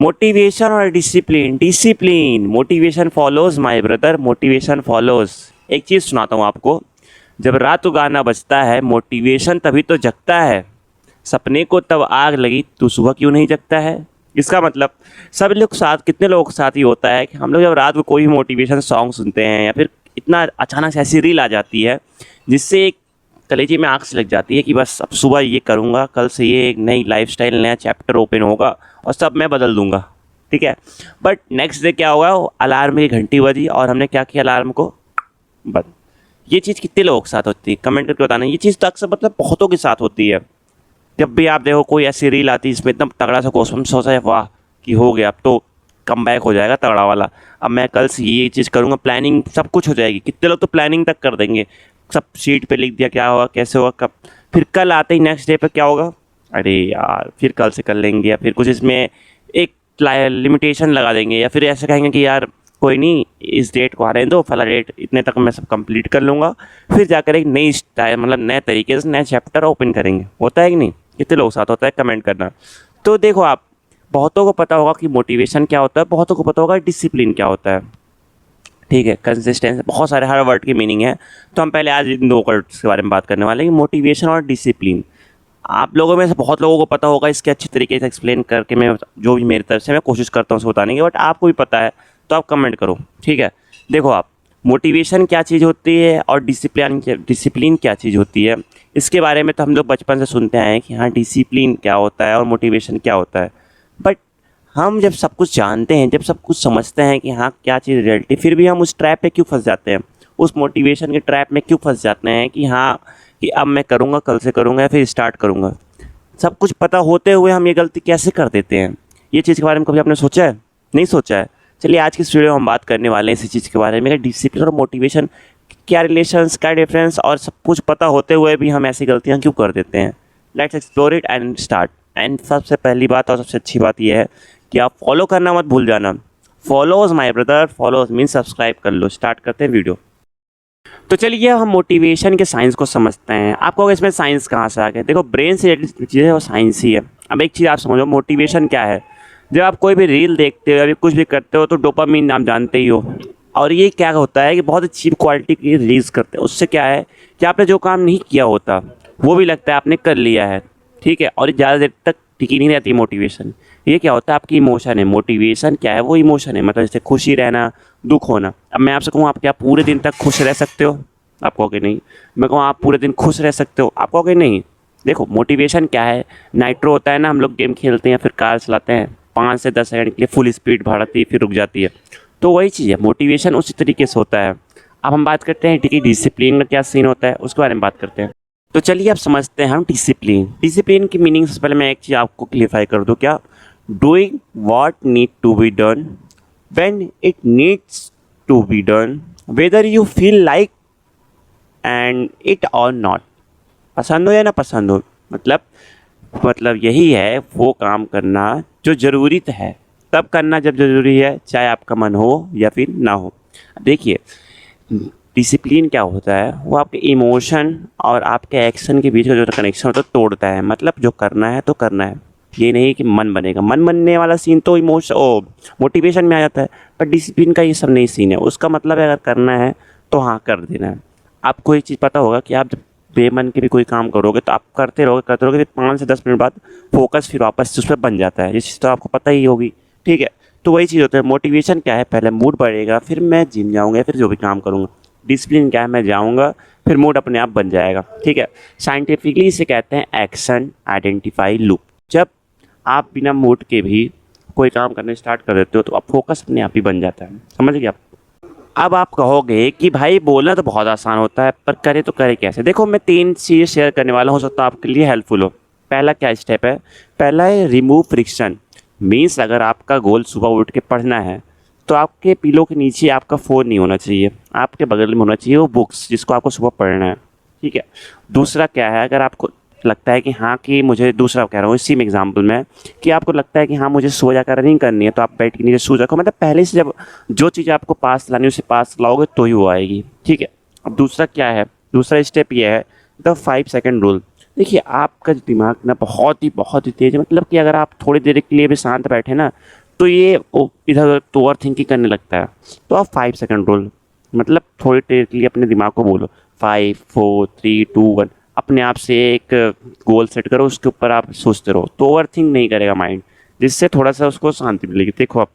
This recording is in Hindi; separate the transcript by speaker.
Speaker 1: मोटिवेशन और discipline. Discipline, motivation follows my brother, motivation follows. एक चीज़ सुनाता हूँ आपको, जब रात को गाना बजता है मोटिवेशन तभी तो जगता है, सपने को तब आग लगी तू सुबह क्यों नहीं जगता है। इसका मतलब सब लोग साथ, कितने लोगों के साथ ही होता है कि हम लोग जब रात को कोई भी मोटिवेशन सॉन्ग सुनते हैं या फिर इतना अचानक से ऐसी रील आ जाती है जिससे एक कलेजे में आग से लग जाती है कि बस अब सुबह ये करूँगा, कल से ये एक नई लाइफस्टाइल, नया चैप्टर ओपन होगा और सब मैं बदल दूंगा। ठीक है, बट नेक्स्ट डे क्या होगा, अलार्म की घंटी बजी और हमने क्या किया, अलार्म को बंद। ये चीज़ कितने लोगों के साथ होती है, कमेंट करके बताना। ये चीज़ तो अक्सर मतलब बहुतों के साथ होती है। जब भी आप देखो कोई ऐसी रील आती है इसमें इतना तगड़ा सा क्वेश्चन सोचा है, वाह कि हो गया, अब तो कम बैक हो जाएगा तगड़ा वाला, अब मैं कल से ये चीज़ करूँगा, प्लानिंग सब कुछ हो जाएगी। कितने लोग तो प्लानिंग तक कर देंगे, सब शीट पे लिख दिया क्या होगा कैसे होगा कब, फिर कल आते ही नेक्स्ट डे पे क्या होगा, अरे यार फिर कल से कर लेंगे, या फिर कुछ इसमें एक लिमिटेशन लगा देंगे, या फिर ऐसे कहेंगे कि यार कोई नहीं इस डेट को आने दो, फला डेट इतने तक मैं सब कंप्लीट कर लूँगा, फिर जाकर एक नई स्टाइल मतलब नए तरीके से नया चैप्टर ओपन करेंगे। होता है कि नहीं, कितने लोग साथ होता है, कमेंट करना। तो देखो आप, बहुतों को पता होगा कि मोटिवेशन क्या होता है, बहुतों को पता होगा डिसिप्लिन क्या होता है। ठीक है, कंसिस्टेंस, बहुत सारे हर वर्ड की मीनिंग है। तो हम पहले आज इन दो वर्ड्स के बारे में बात करने वाले हैं, मोटिवेशन और डिसिप्लिन। आप लोगों में से बहुत लोगों को पता होगा, इसके अच्छे तरीके से एक्सप्लेन करके मैं जो भी मेरी तरफ से मैं कोशिश करता हूँ उसको बताने की, बट आपको भी पता है तो आप कमेंट करो। ठीक है, देखो आप, मोटिवेशन क्या चीज़ होती है और डिसिप्लिन क्या चीज़ होती है, इसके बारे में तो हम लोग बचपन से सुनते आए हैं कि हाँ डिसिप्लिन क्या होता है और मोटिवेशन क्या होता है। बट हम जब सब कुछ जानते हैं, जब सब कुछ समझते हैं कि हाँ क्या चीज़ रियलिटी, फिर भी हम उस ट्रैप पे क्यों फंस जाते हैं, उस मोटिवेशन के ट्रैप में क्यों फंस जाते हैं कि हाँ कि अब मैं करूँगा, कल से करूँगा या फिर स्टार्ट करूँगा। सब कुछ पता होते हुए हम ये गलती कैसे कर देते हैं, ये चीज़ के बारे में कभी आपने सोचा है? नहीं सोचा है? चलिए आज की इस वीडियो में हम बात करने वाले हैं इसी चीज़ के बारे में, डिसिप्लिन और मोटिवेशन क्या रिलेशंस, क्या डिफरेंस, और सब कुछ पता होते हुए भी हम ऐसी गलतियाँ क्यों कर देते हैं। Let's explore it and start. And सबसे पहली बात और सबसे अच्छी बात यह है कि आप फॉलो करना मत भूल जाना। Follows my brother, follows mean subscribe कर लो। स्टार्ट करते हैं वीडियो। तो चलिए हम मोटिवेशन के साइंस को समझते हैं। आपको इसमें साइंस कहाँ से आ गया, देखो ब्रेन से रिलेटेड चीज़ है वो साइंस ही है। अब एक चीज़ आप समझो, मोटिवेशन क्या है। जब आप कोई भी रील देखते हो या फिर कुछ भी करते हो तो डोपामिन आप जानते ही हो, और ये क्या होता है कि बहुत चीप क्वालिटी की रील्स करते हैं। उससे क्या है कि आपने जो काम नहीं किया होता वो भी लगता है आपने कर लिया है। ठीक है, और ज़्यादा देर तक टिकी नहीं रहती मोटिवेशन। ये क्या होता है, आपकी इमोशन है। मोटिवेशन क्या है, वो इमोशन है, मतलब जैसे खुशी रहना, दुख होना। अब मैं आपसे कहूँ आप क्या पूरे दिन तक खुश रह सकते हो, आप कहोगे नहीं। मैं कहूँ आप पूरे दिन खुश रह सकते हो, आप कहोगे नहीं। देखो मोटिवेशन क्या है, नाइट्रो होता है ना, हम लोग गेम खेलते हैं या फिर कार चलाते हैं, 5 से 10 सेकंड के लिए फुल स्पीड बढ़ाती है फिर रुक जाती है, तो वही चीज़ है, मोटिवेशन उसी तरीके से होता है। अब हम बात करते हैं कि डिसिप्लिन का क्या सीन होता है, उसके बारे में बात करते हैं। तो चलिए अब समझते हैं हम डिसिप्लिन। डिसिप्लिन की मीनिंग से पहले मैं एक चीज़ आपको क्लियरफाई कर दूं, क्या, doing what need to be done when it needs to be done whether you feel like and it और नॉट। पसंद हो या ना पसंद हो, मतलब यही है, वो काम करना जो ज़रूरी है तब करना जब ज़रूरी है, चाहे आपका मन हो या फिर ना हो। देखिए डिसिप्लिन क्या होता है, वो आपके इमोशन और आपके एक्शन के बीच का जो कनेक्शन होता है तोड़ता है। मतलब जो करना है तो करना है, ये नहीं कि मन बनेगा। मन बनने वाला सीन तो मोटिवेशन में आ जाता है, पर डिसिप्लिन का ये सब नहीं सीन है। उसका मतलब है अगर करना है तो हाँ कर देना है। आपको एक चीज़ पता होगा कि आप जब बेमन के भी कोई काम करोगे तो आप करते रहोगे फिर 5 से 10 मिनट बाद फोकस फिर वापस उस पर बन जाता है। ये चीज़ तो आपको पता ही होगी। ठीक है, तो वही चीज़ होता है। मोटिवेशन क्या है, पहले मूड बढ़ेगा फिर मैं जिम जाऊँगा फिर जो भी काम करूँगा। डिसिप्लिन क्या है, मैं जाऊँगा फिर मूड अपने आप बन जाएगा। ठीक है, साइंटिफिकली इसे कहते हैं एक्शन आइडेंटिफाई लूप। जब आप बिना मूड के भी कोई काम करने स्टार्ट कर देते हो तो आप फोकस अपने आप ही बन जाता है। समझ गए आप? अब आप कहोगे कि भाई बोलना तो बहुत आसान होता है पर करे तो करे कैसे। देखो मैं 3 चीज़ें शेयर करने वाला, हो सकता है आपके लिए हेल्पफुल हो। पहला क्या स्टेप है, पहला है रिमूव फ्रिक्शन। मीन्स अगर आपका गोल सुबह उठ के पढ़ना है तो आपके पिलो के नीचे आपका फ़ोन नहीं होना चाहिए, आपके बगल में होना चाहिए वो बुक्स जिसको आपको सुबह पढ़ना है। ठीक है, दूसरा क्या है, अगर आपको लगता है कि हाँ कि मुझे, दूसरा कह रहा हूँ इसी में एग्जाम्पल में, कि आपको लगता है कि हाँ मुझे सो जाकर रनिंग करनी है तो आप बेड के नीचे सो रखो। मतलब पहले से जब जो चीज़ आपको पास लानी उसे पास लाओगे तो ही वो आएगी। ठीक है, अब दूसरा क्या है, दूसरा स्टेप ये है द 5 सेकेंड रूल। देखिए आपका दिमाग ना बहुत ही तेज है, मतलब कि अगर आप थोड़ी देर के लिए भी शांत बैठे ना तो ये इधर उधर तो ओवर थिंकिंग करने लगता है। तो आप 5 सेकंड रूल, मतलब थोड़ी देर के लिए अपने दिमाग को बोलो 5 4 3 2 1, अपने आप से एक गोल सेट करो, उसके ऊपर आप सोचते रहो, तो ओवर थिंक नहीं करेगा माइंड, जिससे थोड़ा सा उसको शांति मिलेगी। देखो आप